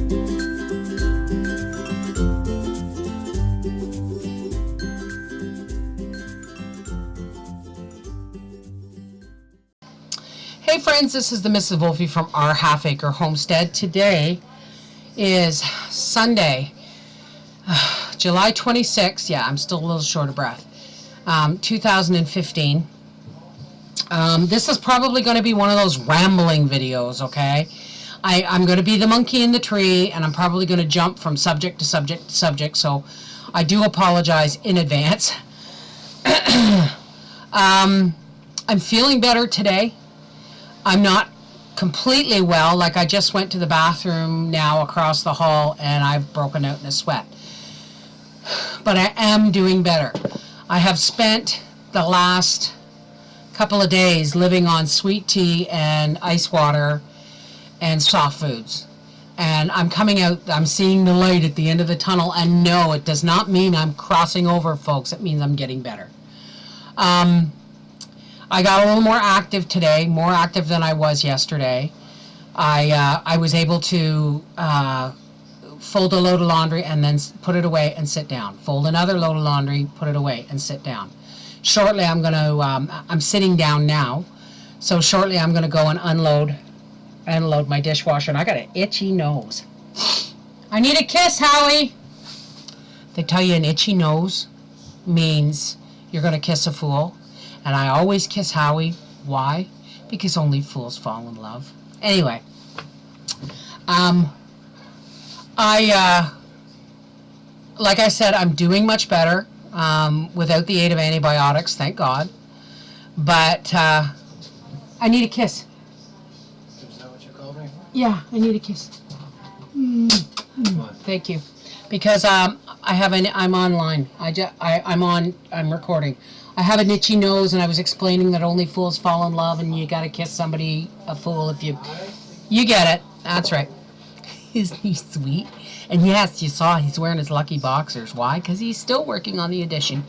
Hey friends, this is the Mrs. Wolfie from our Half Acre Homestead. Today is Sunday, July 26th. Yeah, I'm still a little short of breath. 2015. This is probably going to be one of those rambling videos, okay? I'm going to be the monkey in the tree, and I'm probably going to jump from subject to subject to subject, so I do apologize in advance. I'm feeling better today. I'm not completely well. Like, I just went to the bathroom now across the hall and I've broken out in a sweat. But I am doing better. I have spent the last couple of days living on sweet tea and ice water and soft foods. And I'm coming out, I'm seeing the light at the end of the tunnel, and no, it does not mean I'm crossing over, folks. It means I'm getting better. I got a little more active today, more active than I was yesterday. I was able to fold a load of laundry and then put it away and sit down. Fold another load of laundry, put it away and sit down. Shortly I'm going to, I'm sitting down now, so shortly I'm going to go and unload my dishwasher, and I got an itchy nose. I need a kiss, Howie. They tell you an itchy nose means you're going to kiss a fool. And I always kiss Howie. Why? Because only fools fall in love. Anyway, like I said, I'm doing much better without the aid of antibiotics, thank God. But I need a kiss. Is that what you called me? Yeah, I need a kiss. Thank you. Because I'm online. I'm recording. I have an itchy nose, and I was explaining that only fools fall in love, and you got to kiss somebody a fool if you get it. That's right. Isn't he sweet? And yes, you saw he's wearing his lucky boxers. Why? Because he's still working on the addition.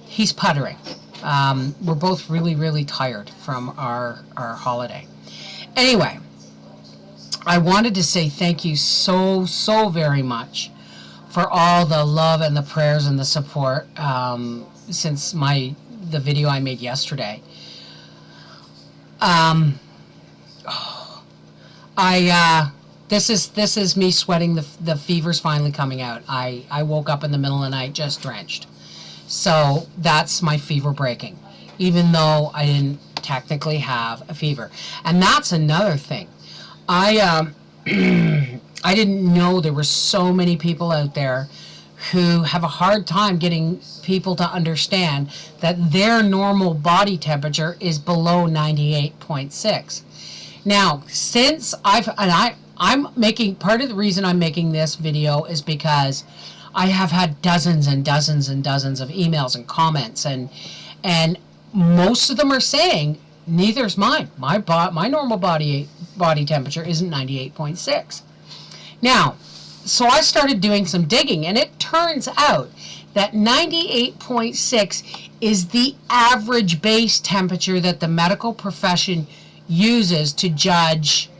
He's puttering. We're both really, really tired from our holiday. Anyway, I wanted to say thank you so very much for all the love and the prayers and the support since the video I made yesterday. This is me sweating. The fever's finally coming out. I woke up in the middle of the night just drenched. So that's my fever breaking, even though I didn't technically have a fever. And that's another thing. I didn't know there were so many people out there who have a hard time getting people to understand that their normal body temperature is below 98.6. Now, since I'm making, part of the reason I'm making this video is because I have had dozens and dozens and dozens of emails and comments, and most of them are saying, neither's mine. My normal body temperature isn't 98.6. Now, so I started doing some digging, and it turns out that 98.6 is the average base temperature that the medical profession uses to judge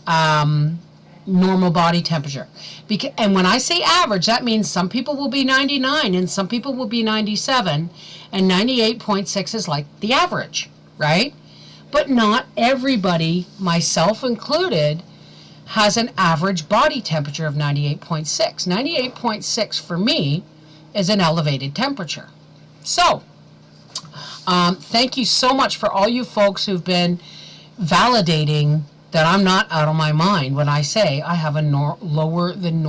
normal body temperature. And when I say average, that means some people will be 99 and some people will be 97, and 98.6 is like the average, right? But not everybody, myself included, has an average body temperature of 98.6. 98.6 for me is an elevated temperature. So, thank you so much for all you folks who've been validating that I'm not out of my mind when I say I have a lower than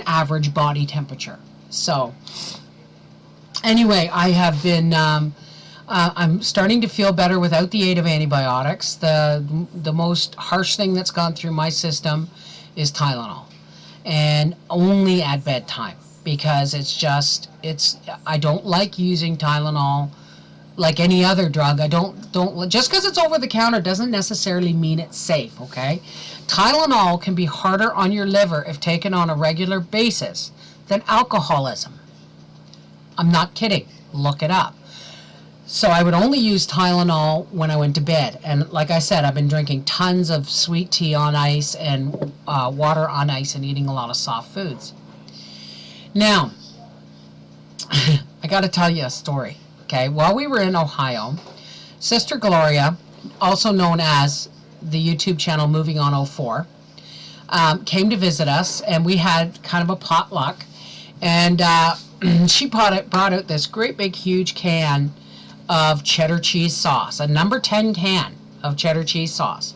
average body temperature. So, anyway, I have been, I'm starting to feel better without the aid of antibiotics. The most harsh thing that's gone through my system is Tylenol, and only at bedtime, because I don't like using Tylenol like any other drug. I don't just because it's over the counter doesn't necessarily mean it's safe, okay? Tylenol can be harder on your liver if taken on a regular basis than alcoholism. I'm not kidding. Look it up. So I would only use Tylenol when I went to bed. And like I said, I've been drinking tons of sweet tea on ice and water on ice and eating a lot of soft foods. Now, I got to tell you a story. Okay, while we were in Ohio, Sister Gloria, also known as the YouTube channel Moving On 04, came to visit us, and we had kind of a potluck. And she brought out this great big huge can of cheddar cheese sauce, a number 10 can of cheddar cheese sauce.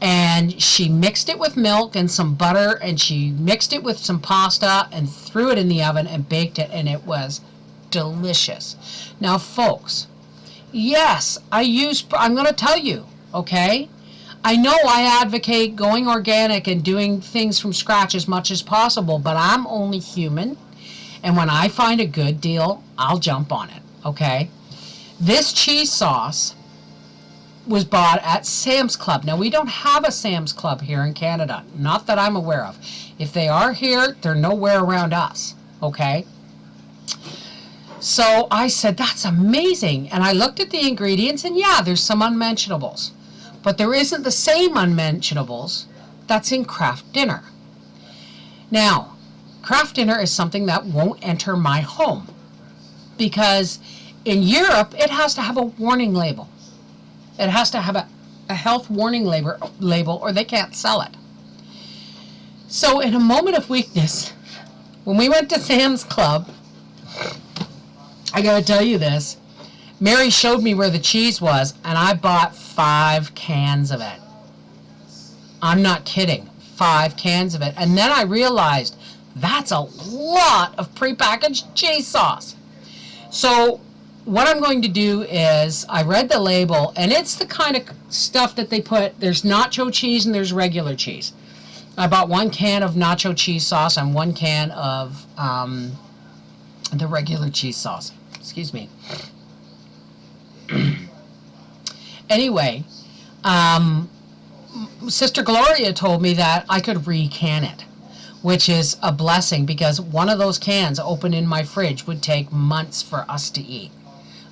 And she mixed it with milk and some butter, and she mixed it with some pasta and threw it in the oven and baked it, and it was delicious. Now, folks, yes, I'm going to tell you, okay? I know I advocate going organic and doing things from scratch as much as possible, but I'm only human, and when I find a good deal, I'll jump on it, okay? This cheese sauce was bought at Sam's Club. Now, we don't have a Sam's Club here in Canada, not that I'm aware of. If they are here, they're nowhere around us, okay? So I said, that's amazing. And I looked at the ingredients, and yeah, there's some unmentionables. But there isn't the same unmentionables that's in Kraft Dinner. Now, Kraft Dinner is something that won't enter my home, because in Europe, it has to have a warning label. It has to have a health warning label, or they can't sell it. So in a moment of weakness, when we went to Sam's Club, I got to tell you this, Mary showed me where the cheese was, and I bought 5 cans of it. I'm not kidding, 5 cans of it. And then I realized that's a lot of prepackaged cheese sauce. So what I'm going to do is, I read the label, and it's the kind of stuff that they put, there's nacho cheese and there's regular cheese. I bought 1 can of nacho cheese sauce and 1 can of the regular cheese sauce. Excuse me. Anyway, Sister Gloria told me that I could recan it, which is a blessing, because one of those cans open in my fridge would take months for us to eat.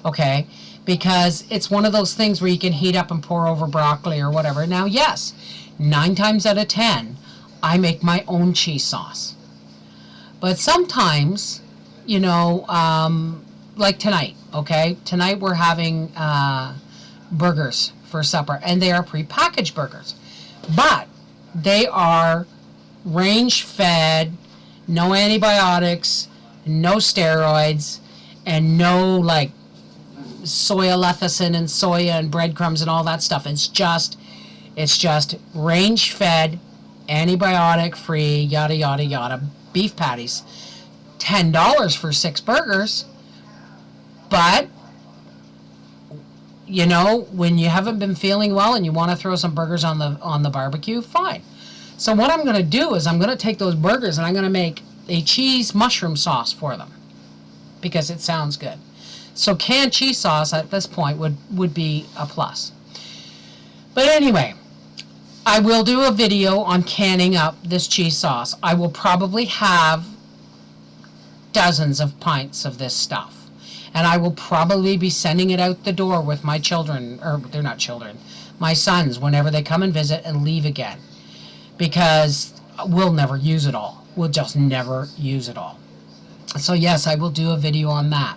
Okay, because it's one of those things where you can heat up and pour over broccoli or whatever. Now, yes, 9 times out of 10, I make my own cheese sauce. But sometimes, you know, like tonight, okay? Tonight we're having burgers for supper, and they are prepackaged burgers. But they are range-fed, no antibiotics, no steroids, and no, like, soya lecithin and soya and breadcrumbs and all that stuff. It's just range-fed, antibiotic-free, yada, yada, yada, beef patties. $10 for 6 burgers. But, you know, when you haven't been feeling well and you want to throw some burgers on the barbecue, fine. So what I'm going to do is I'm going to take those burgers and I'm going to make a cheese mushroom sauce for them, because it sounds good. So canned cheese sauce at this point would be a plus. But anyway, I will do a video on canning up this cheese sauce. I will probably have dozens of pints of this stuff. And I will probably be sending it out the door with my children, or they're not children, my sons, whenever they come and visit and leave again. Because we'll never use it all. We'll just never use it all. So yes, I will do a video on that.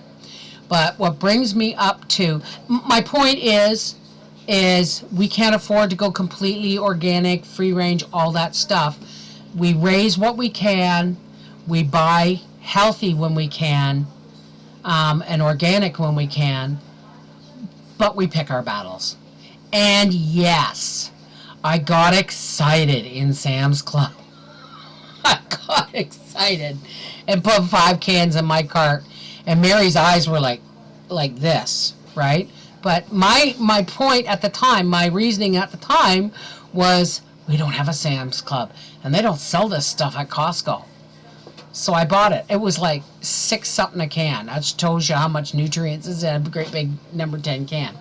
But what brings me up to, my point is we can't afford to go completely organic, free range, all that stuff. We raise what we can. We buy healthy when we can, and organic when we can. But we pick our battles. And yes, I got excited in Sam's Club. I got excited and put 5 cans in my cart. And Mary's eyes were like this, right? But my point at the time, my reasoning at the time was, we don't have a Sam's Club, and they don't sell this stuff at Costco. So I bought it. It was like $6 something a can. That just tells you how much nutrients is in a great big number 10 can.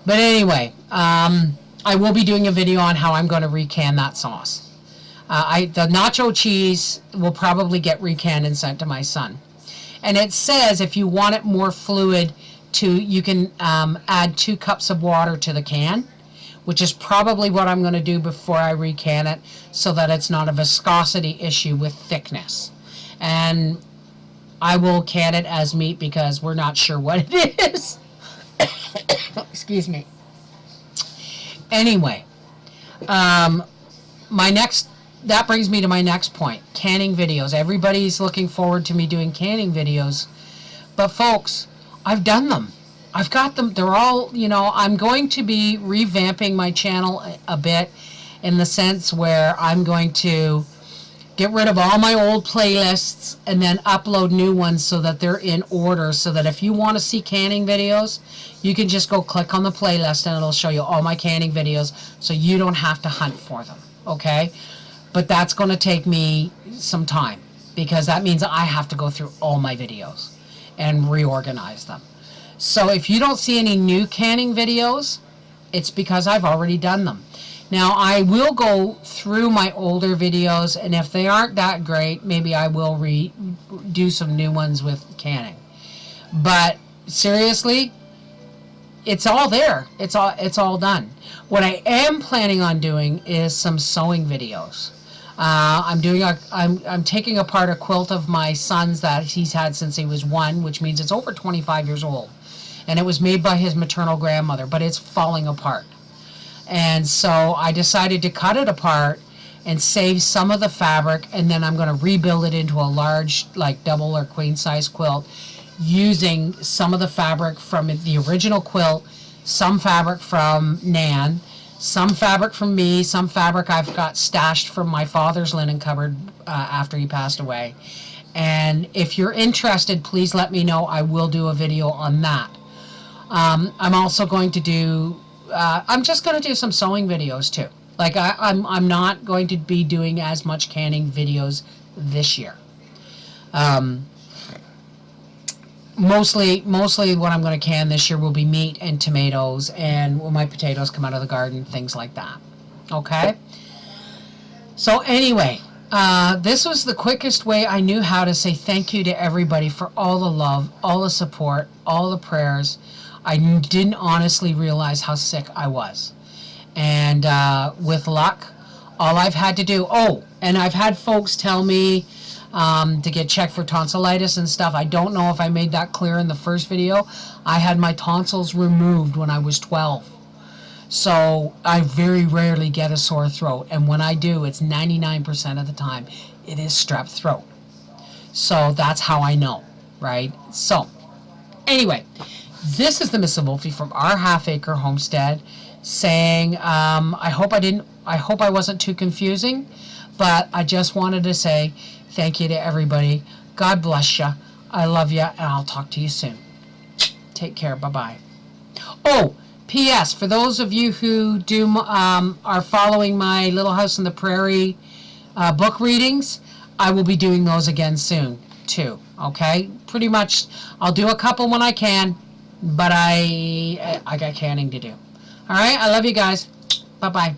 But anyway, I will be doing a video on how I'm going to recan that sauce. The nacho cheese will probably get recanned and sent to my son. And it says if you want it more fluid you can add 2 cups of water to the can, which is probably what I'm going to do before I recan it, so that it's not a viscosity issue with thickness. And I will can it as meat because we're not sure what it is. Excuse me. Anyway, that brings me to my next point, canning videos. Everybody's looking forward to me doing canning videos, but folks, I've done them. I've got them. They're all, I'm going to be revamping my channel a bit, in the sense where I'm going to get rid of all my old playlists and then upload new ones so that they're in order, so that if you want to see canning videos, you can just go click on the playlist and it'll show you all my canning videos, so you don't have to hunt for them, okay? But that's going to take me some time, because that means I have to go through all my videos and reorganize them. So if you don't see any new canning videos, it's because I've already done them. Now, I will go through my older videos, and if they aren't that great, maybe I will do some new ones with canning. But seriously, it's all there. It's all done. What I am planning on doing is some sewing videos. I'm taking apart a quilt of my son's that he's had since he was 1, which means it's over 25 years old. And it was made by his maternal grandmother, but it's falling apart. And so I decided to cut it apart and save some of the fabric, and then I'm going to rebuild it into a large, like double or queen size quilt, using some of the fabric from the original quilt, some fabric from Nan, some fabric from me, some fabric I've got stashed from my father's linen cupboard after he passed away. And if you're interested, please let me know. I will do a video on that. I'm also going to do I'm just going to do some sewing videos too. Like I'm not going to be doing as much canning videos this year. Mostly what I'm going to can this year will be meat and tomatoes, and when my potatoes come out of the garden, things like that. Okay? So anyway, this was the quickest way I knew how to say thank you to everybody for all the love, all the support, all the prayers. I didn't honestly realize how sick I was. And with luck, all I've had to do, and I've had folks tell me to get checked for tonsillitis and stuff. I don't know if I made that clear in the first video. I had my tonsils removed when I was 12. So I very rarely get a sore throat. And when I do, it's 99% of the time, it is strep throat. So that's how I know, right? So anyway, this is the Miss Wolfie from our half-acre homestead saying, I hope I wasn't too confusing, but I just wanted to say thank you to everybody. God bless you. I love you, and I'll talk to you soon. Take care. Bye-bye. Oh, P.S. For those of you who are following my Little House on the Prairie book readings, I will be doing those again soon, too. Okay? Pretty much, I'll do a couple when I can, but I got canning to do. All right? I love you guys. Bye-bye.